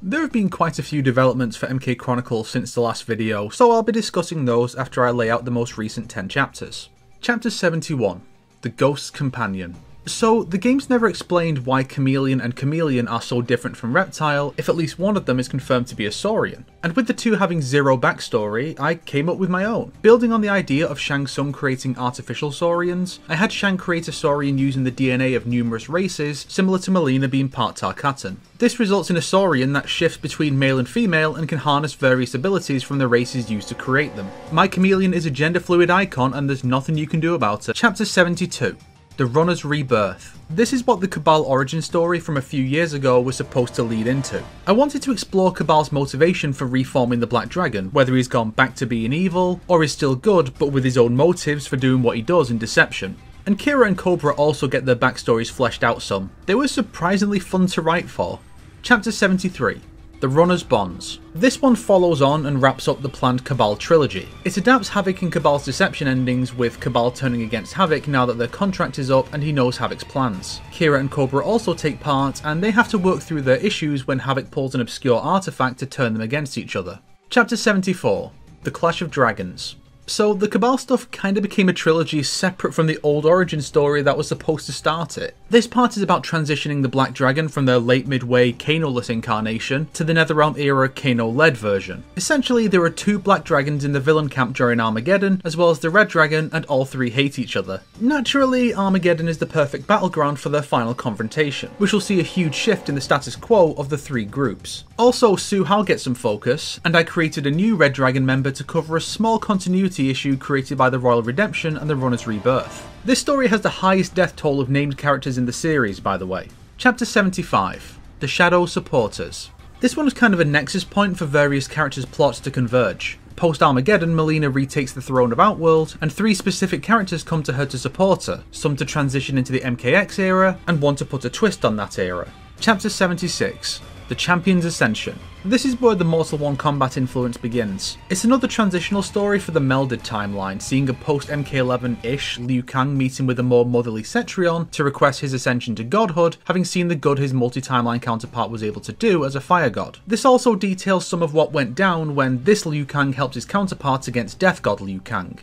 There have been quite a few developments for MK Chronicles since the last video, so I'll be discussing those after I lay out the most recent 10 chapters. Chapter 71, The Ghost's Companion. So, the game's never explained why Chameleon and Chameleon are so different from Reptile if at least one of them is confirmed to be a Saurian. And with the two having zero backstory, I came up with my own. Building on the idea of Shang Tsung creating artificial Saurians, I had Shang create a Saurian using the DNA of numerous races, similar to Melina being part Tarkatan. This results in a Saurian that shifts between male and female and can harness various abilities from the races used to create them. My Chameleon is a gender fluid icon and there's nothing you can do about it. Chapter 72. The Runner's Rebirth. This is what the Cabal origin story from a few years ago was supposed to lead into. I wanted to explore Cabal's motivation for reforming the Black Dragon, whether he's gone back to being evil, or is still good but with his own motives for doing what he does in deception. And Kira and Cobra also get their backstories fleshed out some. They were surprisingly fun to write for. Chapter 73. The Runner's Bonds. This one follows on and wraps up the planned Cabal trilogy. It adapts Havoc and Cabal's deception endings, with Cabal turning against Havoc now that their contract is up and he knows Havoc's plans. Kira and Cobra also take part, and they have to work through their issues when Havoc pulls an obscure artifact to turn them against each other. Chapter 74. The Clash of Dragons. So the Cabal stuff kinda became a trilogy separate from the old origin story that was supposed to start it. This part is about transitioning the Black Dragon from their late midway Kano-less incarnation to the Netherrealm era Kano-led version. Essentially, there are two Black Dragons in the villain camp during Armageddon, as well as the Red Dragon, and all three hate each other. Naturally, Armageddon is the perfect battleground for their final confrontation, which will see a huge shift in the status quo of the three groups. Also, Suhao gets some focus, and I created a new Red Dragon member to cover a small continuity issue created by the Royal Redemption and the Runner's Rebirth. This story has the highest death toll of named characters in the series, by the way. Chapter 75. The Shadow Supporters. This one is kind of a nexus point for various characters' plots to converge. Post-Armageddon, Melina retakes the throne of Outworld, and three specific characters come to her to support her, some to transition into the MKX era, and one to put a twist on that era. Chapter 76. The Champion's Ascension. This is where the Mortal 1 combat influence begins. It's another transitional story for the melded timeline, seeing a post-MK11-ish Liu Kang meeting with a more motherly Cetrion to request his ascension to godhood, having seen the good his multi-timeline counterpart was able to do as a fire god. This also details some of what went down when this Liu Kang helped his counterparts against Death God Liu Kang.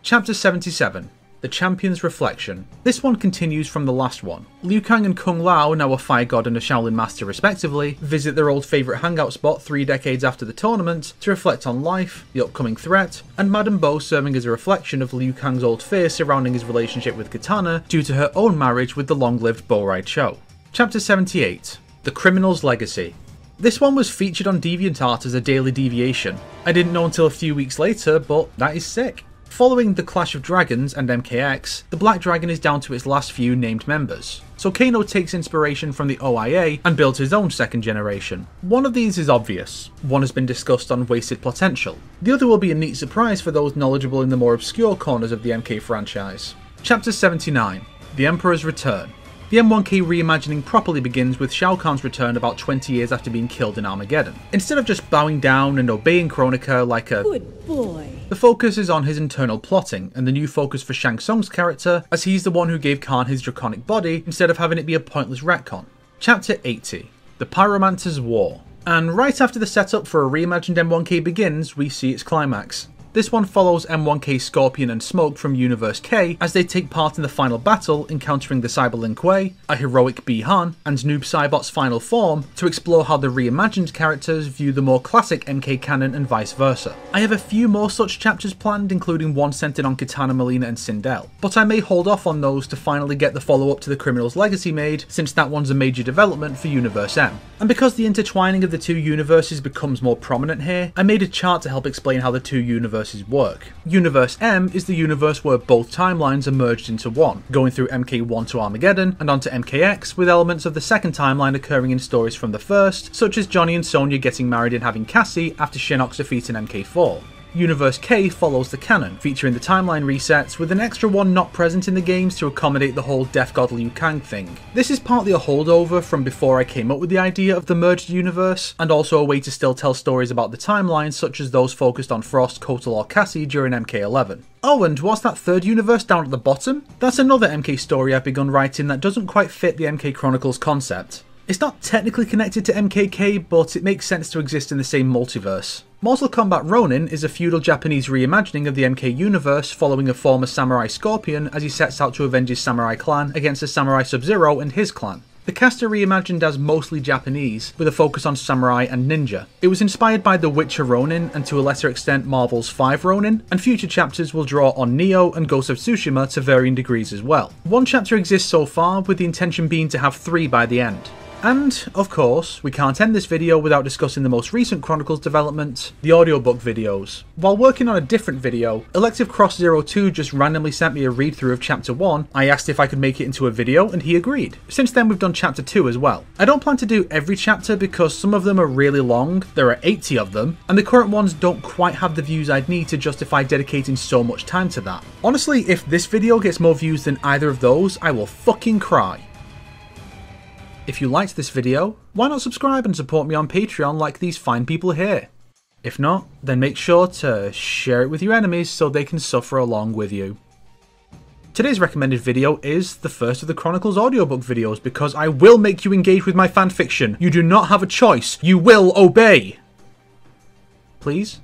Chapter 77. The Champion's Reflection. This one continues from the last one. Liu Kang and Kung Lao, now a Fire God and a Shaolin Master respectively, visit their old favourite hangout spot 3 decades after the tournament to reflect on life, the upcoming threat, and Madame Bo serving as a reflection of Liu Kang's old fear surrounding his relationship with Kitana due to her own marriage with the long-lived Bo Rai Cho. Chapter 78. The Criminal's Legacy. This one was featured on DeviantArt as a daily deviation. I didn't know until a few weeks later, but that is sick. Following the Clash of Dragons and MKX, the Black Dragon is down to its last few named members. So Kano takes inspiration from the OIA and builds his own second generation. One of these is obvious. One has been discussed on Wasted Potential. The other will be a neat surprise for those knowledgeable in the more obscure corners of the MK franchise. Chapter 79. The Emperor's Return. The M1K reimagining properly begins with Shao Kahn's return about 20 years after being killed in Armageddon. Instead of just bowing down and obeying Kronika like a good boy, the focus is on his internal plotting, and the new focus for Shang Tsung's character, as he's the one who gave Kahn his draconic body instead of having it be a pointless retcon. Chapter 80. The Pyromancer's War. And right after the setup for a reimagined M1K begins, we see its climax. This one follows M1K Scorpion and Smoke from Universe K as they take part in the final battle, encountering the Cyber Lin Kuei, a heroic Bi-Han, and Noob Saibot's final form to explore how the reimagined characters view the more classic MK canon and vice versa. I have a few more such chapters planned, including one centered on Kitana, Melina and Sindel, but I may hold off on those to finally get the follow-up to the Criminal's Legacy made, since that one's a major development for Universe M. And because the intertwining of the two universes becomes more prominent here, I made a chart to help explain how the two universes work. Universe M is the universe where both timelines are merged into one, going through MK1 to Armageddon and onto MKX, with elements of the second timeline occurring in stories from the first, such as Johnny and Sonya getting married and having Cassie after Shinnok's defeat in MK4. Universe K follows the canon, featuring the timeline resets, with an extra one not present in the games to accommodate the whole Death God Liu Kang thing. This is partly a holdover from before I came up with the idea of the merged universe, and also a way to still tell stories about the timeline, such as those focused on Frost, Kotal or Cassie during MK11. Oh, and what's that third universe down at the bottom? That's another MK story I've begun writing that doesn't quite fit the MK Chronicles concept. It's not technically connected to MKK, but it makes sense to exist in the same multiverse. Mortal Kombat Ronin is a feudal Japanese reimagining of the MK universe following a former samurai Scorpion as he sets out to avenge his samurai clan against the samurai Sub-Zero and his clan. The cast are reimagined as mostly Japanese, with a focus on samurai and ninja. It was inspired by The Witcher Ronin, and to a lesser extent Marvel's 5 Ronin, and future chapters will draw on Neo and Ghost of Tsushima to varying degrees as well. One chapter exists so far, with the intention being to have 3 by the end. And, of course, we can't end this video without discussing the most recent Chronicles development, the audiobook videos. While working on a different video, Elective Cross 02 just randomly sent me a read-through of Chapter 1, I asked if I could make it into a video, and he agreed. Since then we've done Chapter 2 as well. I don't plan to do every chapter because some of them are really long, there are 80 of them, and the current ones don't quite have the views I'd need to justify dedicating so much time to that. Honestly, if this video gets more views than either of those, I will fucking cry. If you liked this video, why not subscribe and support me on Patreon like these fine people here? If not, then make sure to share it with your enemies so they can suffer along with you. Today's recommended video is the first of the Chronicles audiobook videos because I will make you engage with my fanfiction. You do not have a choice. You will obey. Please?